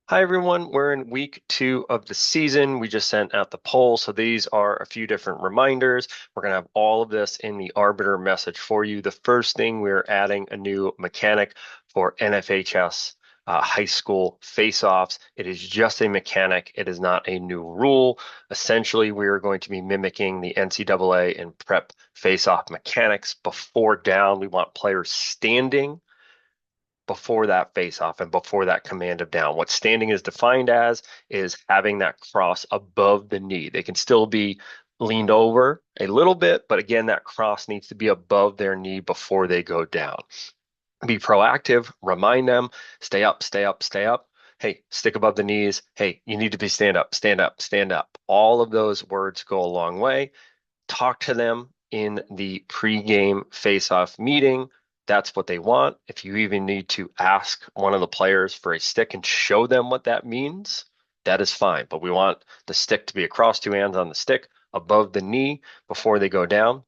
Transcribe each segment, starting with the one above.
Hi everyone, we're in week 2 of the season. We just sent out the poll, so these are a few different reminders. We're going to have all of this in the Arbiter message for you. The first thing, we're adding a new mechanic for NFHS high school face-offs. It is just a mechanic. It is not a new rule. Essentially, we are going to be mimicking the NCAA and prep face-off mechanics before down. We want players standing before that face off and before that command of down. What standing is defined as is having that cross above the knee. They can still be leaned over a little bit, but again, that cross needs to be above their knee before they go down. Be proactive, remind them, stay up, stay up, stay up. Hey, stick above the knees. Hey, you need to be stand up, stand up, stand up. All of those words go a long way. Talk to them in the pregame face-off meeting. That's what they want. If you even need to ask one of the players for a stick and show them what that means, that is fine. But we want the stick to be across two hands on the stick above the knee before they go down.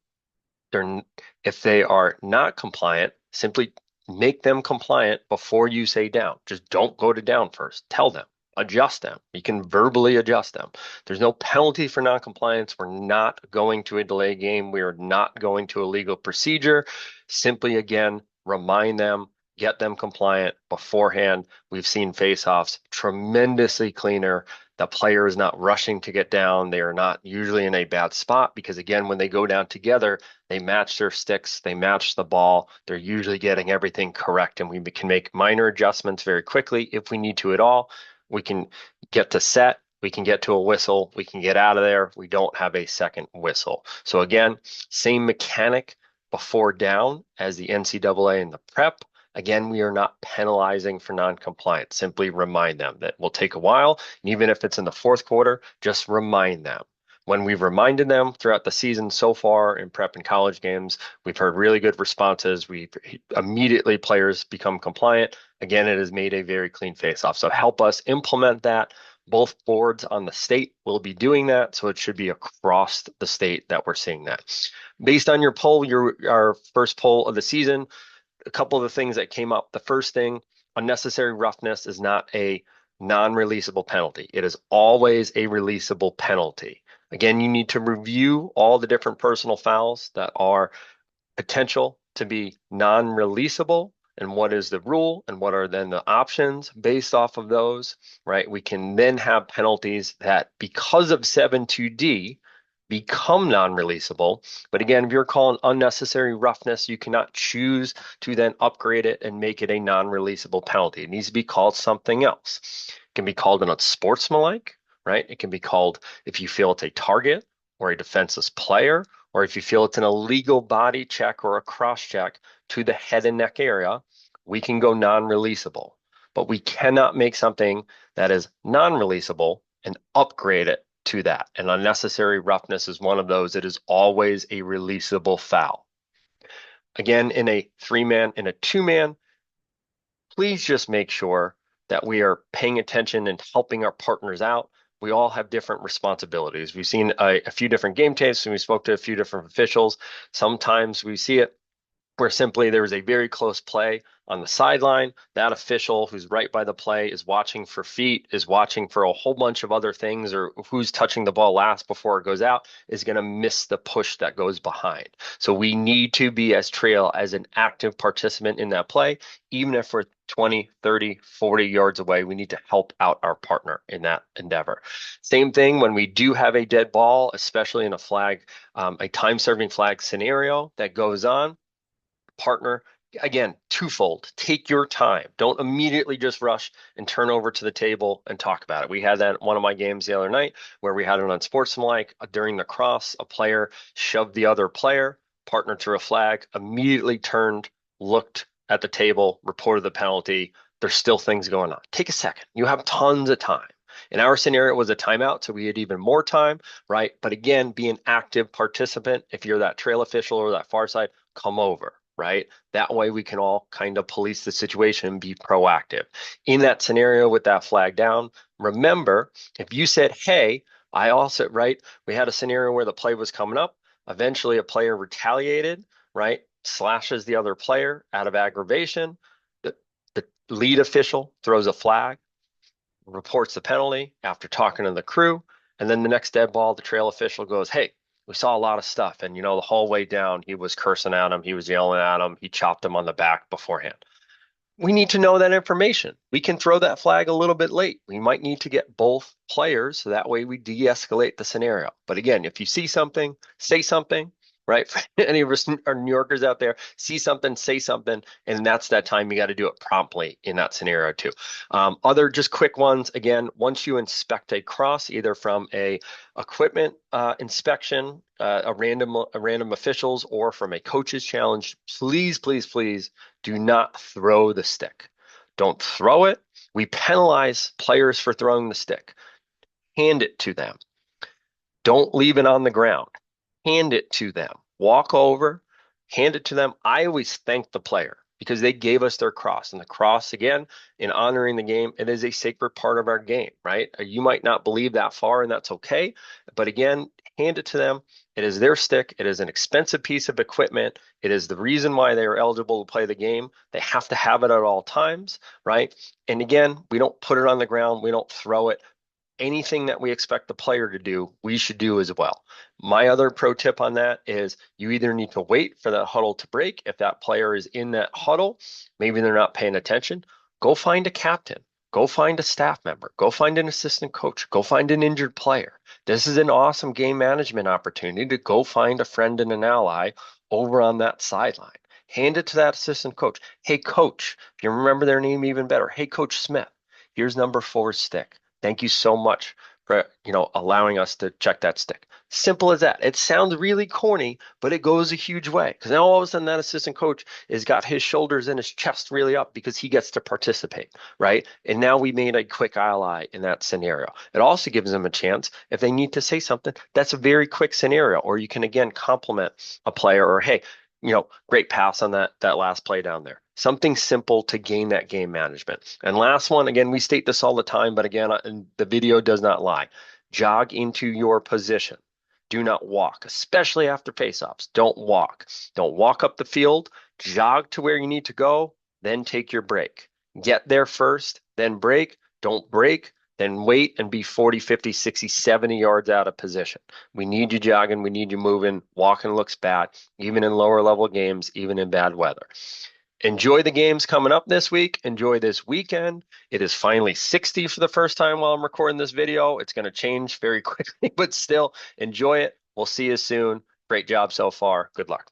If they are not compliant, simply make them compliant before you say down. Just don't go to down first. Tell them, adjust them. You can verbally adjust them. There's no penalty for noncompliance. We're not going to a delay game. We are not going to a legal procedure. Simply, again, remind them, get them compliant beforehand. We've seen face-offs tremendously cleaner. The player is not rushing to get down. They are not usually in a bad spot because, again, when they go down together, they match their sticks, they match the ball. They're usually getting everything correct, and we can make minor adjustments very quickly if we need to at all. We can get to set, we can get to a whistle, we can get out of there. We don't have a second whistle. So again, same mechanic before down as the NCAA and the prep. Again, we are not penalizing for non-compliance. Simply remind them that will take a while. And even if it's in the fourth quarter, just remind them. When we've reminded them throughout the season so far in prep and college games, we've heard really good responses. We immediately players become compliant. Again, it has made a very clean face-off. So help us implement that. Both boards on the state will be doing that, so it should be across the state that we're seeing that. Based on your poll, our first poll of the season, a couple of the things that came up. The first thing, unnecessary roughness is not a non-releasable penalty. It is always a releasable penalty. Again, you need to review all the different personal fouls that are potential to be non-releasable and what is the rule and what are then the options based off of those, right? We can then have penalties that because of 7-2D become non-releasable. But again, if you're calling unnecessary roughness, you cannot choose to then upgrade it and make it a non-releasable penalty. It needs to be called something else. It can be called an unsportsmanlike, right? It can be called if you feel it's a target or a defenseless player, or if you feel it's an illegal body check or a cross check to the head and neck area, we can go non-releasable. But we cannot make something that is non-releasable and upgrade it to that. And unnecessary roughness is one of those. It is always a releasable foul. Again, in a three-man, in a two-man, please just make sure that we are paying attention and helping our partners out. We all have different responsibilities. We've seen a few different game tapes and we spoke to a few different officials. Sometimes we see it where simply there was a very close play on the sideline. That official who's right by the play is watching for feet, is watching for a whole bunch of other things, or who's touching the ball last before it goes out is going to miss the push that goes behind. So we need to be as trail as an active participant in that play, even if we're 20, 30, 40 yards away, we need to help out our partner in that endeavor. Same thing when we do have a dead ball, especially in a flag, a time serving flag scenario that goes on, partner, again, twofold. Take your time. Don't immediately just rush and turn over to the table and talk about it. We had that at one of my games the other night where we had an unsportsmanlike during the cross. A player shoved the other player, partner to a flag, immediately turned, looked at the table, reported the penalty. There's still things going on. Take a second. You have tons of time. In our scenario, it was a timeout, so we had even more time, right? But again, be an active participant. If you're that trail official or that far side, come over, right? That way we can all kind of police the situation and be proactive. In that scenario with that flag down, remember, if you said, hey, I also, right, we had a scenario where the play was coming up. Eventually a player retaliated, right, slashes the other player out of aggravation. The lead official throws a flag. reports the penalty after talking to the crew. And then the next dead ball, the trail official goes, hey, we saw a lot of stuff. And, the whole way down, he was cursing at him. He was yelling at him. He chopped him on the back beforehand. We need to know that information. We can throw that flag a little bit late. We might need to get both players so that way we de-escalate the scenario. But again, if you see something, say something, right? For any of us our New Yorkers out there, see something, say something, and that's that time you got to do it promptly in that scenario too. Other just quick ones. Again, once you inspect a cross, either from a equipment inspection, a random officials, or from a coach's challenge, please, please, please do not throw the stick. Don't throw it. We penalize players for throwing the stick. Hand it to them. Don't leave it on the ground. Hand it to them. Walk over, hand it to them. I always thank the player because they gave us their cross. And the cross, again, in honoring the game, it is a sacred part of our game, right? You might not believe that far, and that's okay. But again, hand it to them. It is their stick. It is an expensive piece of equipment. It is the reason why they are eligible to play the game. They have to have it at all times, right? And again, we don't put it on the ground. We don't throw it. Anything that we expect the player to do, we should do as well. My other pro tip on that is you either need to wait for that huddle to break. If that player is in that huddle, maybe they're not paying attention, go find a captain, go find a staff member, go find an assistant coach, go find an injured player. This is an awesome game management opportunity to go find a friend and an ally over on that sideline. Hand it to that assistant coach. Hey, coach, if you remember their name even better, hey, Coach Smith, here's number 4's stick. Thank you so much for allowing us to check that stick. Simple as that. It sounds really corny, but it goes a huge way because now all of a sudden that assistant coach has got his shoulders and his chest really up because he gets to participate, right? And now we made a quick ally in that scenario. It also gives them a chance if they need to say something. That's a very quick scenario, or you can again compliment a player or hey, great pass on that last play down there. Something simple to gain that game management. And last one, again, we state this all the time, but again, the video does not lie. Jog into your position. Do not walk, especially after faceoffs. Don't walk. Don't walk up the field. Jog to where you need to go, then take your break. Get there first, then break. Don't break, then wait and be 40, 50, 60, 70 yards out of position. We need you jogging. We need you moving. Walking looks bad, even in lower level games, even in bad weather. Enjoy the games coming up this week. Enjoy this weekend. It is finally 60 for the first time while I'm recording this video. It's going to change very quickly, but still enjoy it. We'll see you soon. Great job so far. Good luck.